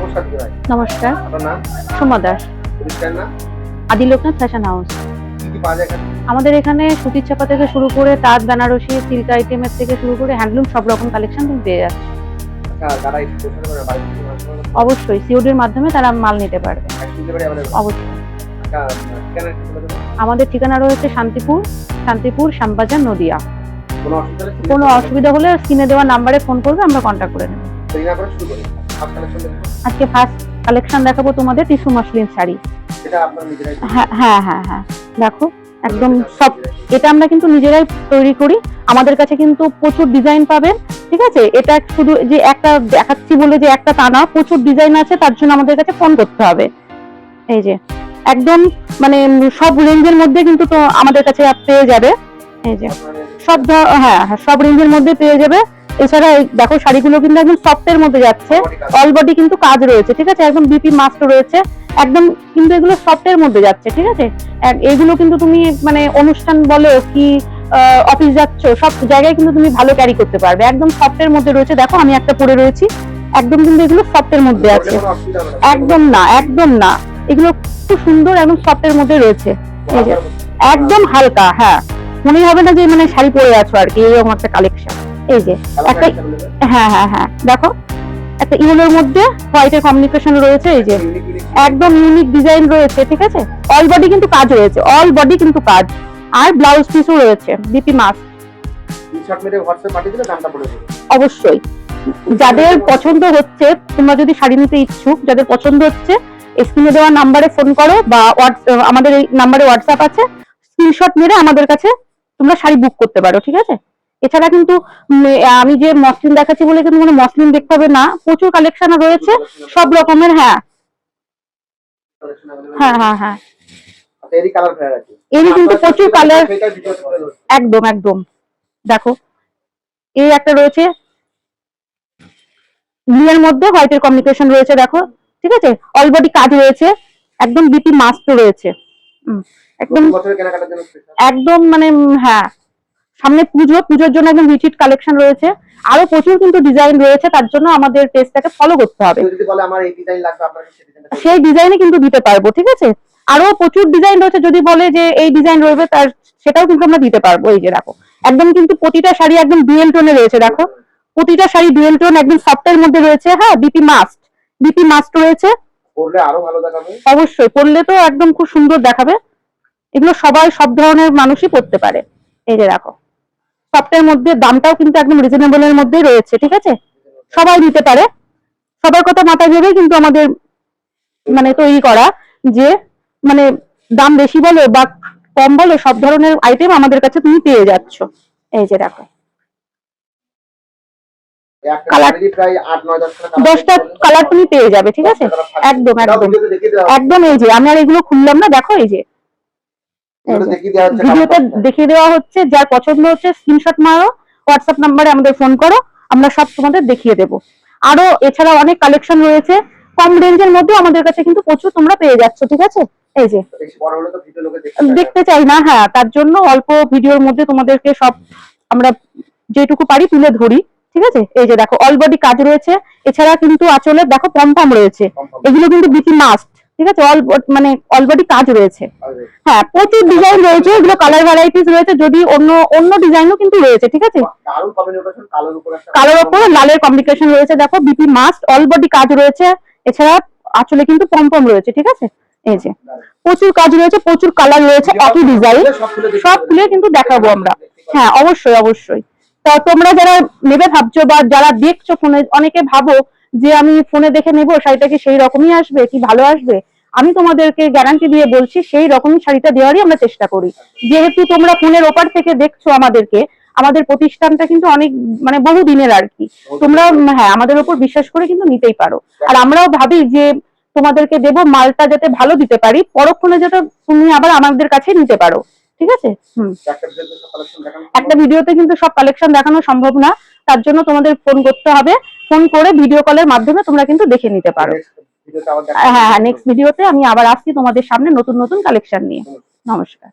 নমস্কার দিদি ভাই। নমস্কার। আপনার নাম? সোমা দাস। প্রতিষ্ঠানের নাম? আদি লোকনাথ ফ্যাশন হাউস। কি কি পাওয়া যায় এখানে? আমাদের এখানে সুতির ছাপা থেকে শুরু করে তাঁত, বেনারসি, সিল্ক আইটেমের থেকে শুরু করে হ্যান্ডলুম সব রকম কালেকশন তুমি পেয়ে যাচ্ছ। আচ্ছা, যারা একটু পছন্দ করে বাড়ি থেকে মাল অবশ্যই সিওডির মাধ্যমে তারা মাল নিতে পারবে। Delivery available? অবশ্যই। আচ্ছা, ঠিকানা একটু বলে দেবেন। আমাদের ঠিকানা রয়েছে শান্তিপুর শ্যামবাজার, নদিয়া। কোনো অসুবিধা হলে কোনো অসুবিধা হলে স্ক্রিনে দেওয়া নাম্বারে ফোন করবে, আমরা কন্ট্যাক্ট করে নেব। দেরি না করে শুরু করি। ফার্স্ট কালেকশন দেখুন। আজকে ফার্স্ট কালেকশন দেখাবো তোমাদের টিস্যু মসলিন শাড়ি। এটা আপনারা নিজেরাই হ্যাঁ দেখো একদম সব। এটা আমরা কিন্তু নিজেরাই তৈরি করি। আমাদের কাছে কিন্তু প্রচুর ডিজাইন পাবেন, ঠিক আছে। এটা শুধু যে একটা দেখাচ্ছি বলে যে একটা তা না, প্রচুর ডিজাইন আছে, তার জন্য আমাদের কাছে ফোন করতে হবে। এই যে একদম মানে সব রেঞ্জের মধ্যে কিন্তু তো আমাদের কাছে পেয়ে যাবে। এই যে সব সব রেঞ্জের মধ্যে পেয়ে যাবে। এছাড়া দেখো শাড়িগুলো কিন্তু একদম সফটের মধ্যে যাচ্ছে, অল বডি কিন্তু কাজ রয়েছে, ঠিক আছে। একদম বিপি মাস্ট রয়েছে একদম, কিন্তু এগুলো সফটের মধ্যে যাচ্ছে, ঠিক আছে। এগুলো কিন্তু তুমি মানে অনুষ্ঠান বলো কি অফিস যাচ্ছ, সব জায়গায় কিন্তু তুমি ভালো ক্যারি করতে পারবে। একদম সফটের মধ্যে রয়েছে, দেখো আমি একটা পরে রয়েছি, একদম কিন্তু এগুলো সফটের মধ্যে আছে। একদম না এগুলো খুব সুন্দর, একদম সফটের মধ্যে রয়েছে। এই যে একদম হালকা, হ্যাঁ মনে হবে না যে মানে শাড়ি পরে আছো আর কি, এরকম একটা কালেকশন। এই যে একটা হ্যাঁ দেখো একটা ইয়েলোর মধ্যে হোয়াইটের কমিউনিকেশন রয়েছে। এই যে একদম ইউনিক ডিজাইন রয়েছে, ঠিক আছে। অল বডি কিন্তু কাজ রয়েছে, অল বডি কিন্তু কাজ, আর ব্লাউজ পিসও রয়েছে বিপি মাস্ক। স্ক্রিনশট মেরে হোয়াটসঅ্যাপ পাঠিয়ে দিলে দামটা বলে দেব। অবশ্যই যাদের পছন্দ হচ্ছে, তোমরা যদি শাড়ি নিতে ইচ্ছুক, যাদের পছন্দ হচ্ছে স্ক্রিনে দেওয়া নাম্বারে ফোন করো, বা আমাদের এই নাম্বারে হোয়াটসঅ্যাপ আছে, স্ক্রিনশট মেরে আমাদের কাছে তোমরা শাড়ি বুক করতে পারো, ঠিক আছে। এছাড়া কিন্তু আমি যে মসলিন দেখাচ্ছি বলে কিন্তু কোনো মসলিন দেখতে হবে না, প্রচুর কালেকশন রয়েছে সব রকমের। হ্যাঁ এরই কালার ফেয়ার আছে, এরই কিন্তু প্রচুর কালার। একদম দেখো এই একটা রয়েছে ব্লুয়ের মধ্যে হোয়াইটের কমিউনিকেশন রয়েছে, দেখো ঠিক আছে। অল বডি কাজ রয়েছে, একদম বিপি মাস্ট রয়েছে, একদম মানে হ্যাঁ সামনে পুজোর জন্য একদম রিচিট কালেকশন রয়েছে। আরো প্রচুর কিন্তু ডিজাইন রয়েছে, তার জন্য আমাদের পেজটাকে ফলো করতে হবে। সেই ডিজাইনে কিন্তু দিতে পারবো, ঠিক আছে। আরো প্রচুর ডিজাইন রয়েছে, যদি বলে যে এই ডিজাইন রয়েছে তার সেটাও কিন্তু আমরা দিতে পারবো। এই যে দেখো একদম কিন্তু প্রতিটা শাড়ি একদম ডুয়েল টোনে রয়েছে, দেখো প্রতিটা শাড়ি ডুয়েল টোন একদম সফটের মধ্যে রয়েছে। হ্যাঁ বিপি মাস্ট রয়েছে, পরলে আরো ভালো দেখাবে। অবশ্যই পরলে তো একদম খুব সুন্দর দেখাবে। এগুলো সবাই সব ধরনের মানুষই পরতে পারে। এই যে দেখো সফটের মধ্যে, দামটাও কিন্তু একদম রিজনেবল এর মধ্যেই রয়েছে, ঠিক আছে। সবাই নিতে পারে, সবার কথা মাথায় ভেবে কিন্তু আমাদের মানে তৈরি করা, যে মানে দাম বেশি বলো বা কম বলো, সব ধরনের আইটেম আমাদের কাছে তুমি পেয়ে যাচ্ছ। এই যে দেখো কালার 10টা কালার তুমি পেয়ে যাবে, ঠিক আছে। একদম এই যে আমি আর এগুলো খুললাম না, দেখো এই যে ভিডিওতে দেখিয়ে দেওয়া হচ্ছে। যার পছন্দ হচ্ছে স্ক্রিনশট মারো, হোয়াটসঅ্যাপ নাম্বারে আমাদের ফোন করো, আমরা সব তোমাদের দেখিয়ে দেবো। আরো এছাড়া অনেক কালেকশন রয়েছে কম রেঞ্জের মধ্যে, আমাদের কাছে কিন্তু প্রচুর তোমরা পেয়ে যাচ্ছ, ঠিক আছে। এই যে দেখতে চাই না, হ্যাঁ তার জন্য অল্প ভিডিওর মধ্যে তোমাদেরকে সব আমরা যেটুকু পারি তুলে ধরি, ঠিক আছে। এই যে দেখো অল বডি কাজ রয়েছে, এছাড়া কিন্তু আঁচলে দেখো পমপম রয়েছে, এগুলো কিন্তু বিপি মাস্ট, ঠিক আছে। অল বডি কাজ রয়েছে। হ্যাঁ প্রচুর ডিজাইন রয়েছে, এগুলো কালার ভ্যারাইটিস রয়েছে, যদি অন্য ডিজাইনও কিন্তু রয়েছে, ঠিক আছে। কালোর উপর লালের কম্বিনেশন রয়েছে, দেখো বিপি মাস্ট, অল বডি কাজ রয়েছে, এছাড়া আঁচলে কিন্তু পমপম রয়েছে, ঠিক আছে। এই যে প্রচুর কাজ রয়েছে, প্রচুর কালার রয়েছে, একই ডিজাইন, সব খুলে কিন্তু দেখাবো আমরা। হ্যাঁ অবশ্যই তা তোমরা যারা নেবে ভাবছো বা যারা দেখছো ফোনে, অনেকে ভাবো যে আমি ফোনে দেখে নেবো শাড়িটা কি সেই রকমই আসবে, কি ভালো আসবে। আমি তোমাদেরকে গ্যারান্টি দিয়ে বলছি সেই রকমই শাড়িটা দেওয়ারই আমরা চেষ্টা করি। যেহেতু তোমরা ফোনের ওপার থেকে দেখছো আমাদেরকে, আমাদের প্রতিষ্ঠানটা কিন্তু অনেক মানে বহু দিনের আর কি, তোমরা হ্যাঁ আমাদের উপর বিশ্বাস করে কিন্তু নিতেই পারো। আর আমরাও ভাবি যে তোমাদেরকে দেবো মালটা যাতে ভালো দিতে পারি, পরক্ষণে যাতে তুমি আবার আমাদের কাছে নিতে পারো, ঠিক আছে। একটা ভিডিওতে কিন্তু সব কালেকশন দেখানো সম্ভব না, তার জন্য তোমাদের ফোন করতে হবে, ফোন করে ভিডিও কলের মাধ্যমে তোমরা কিন্তু দেখে নিতে পারো। হ্যাঁ নেক্সট ভিডিওতে আমি আবার আসছি তোমাদের সামনে নতুন কালেকশন নিয়ে। নমস্কার।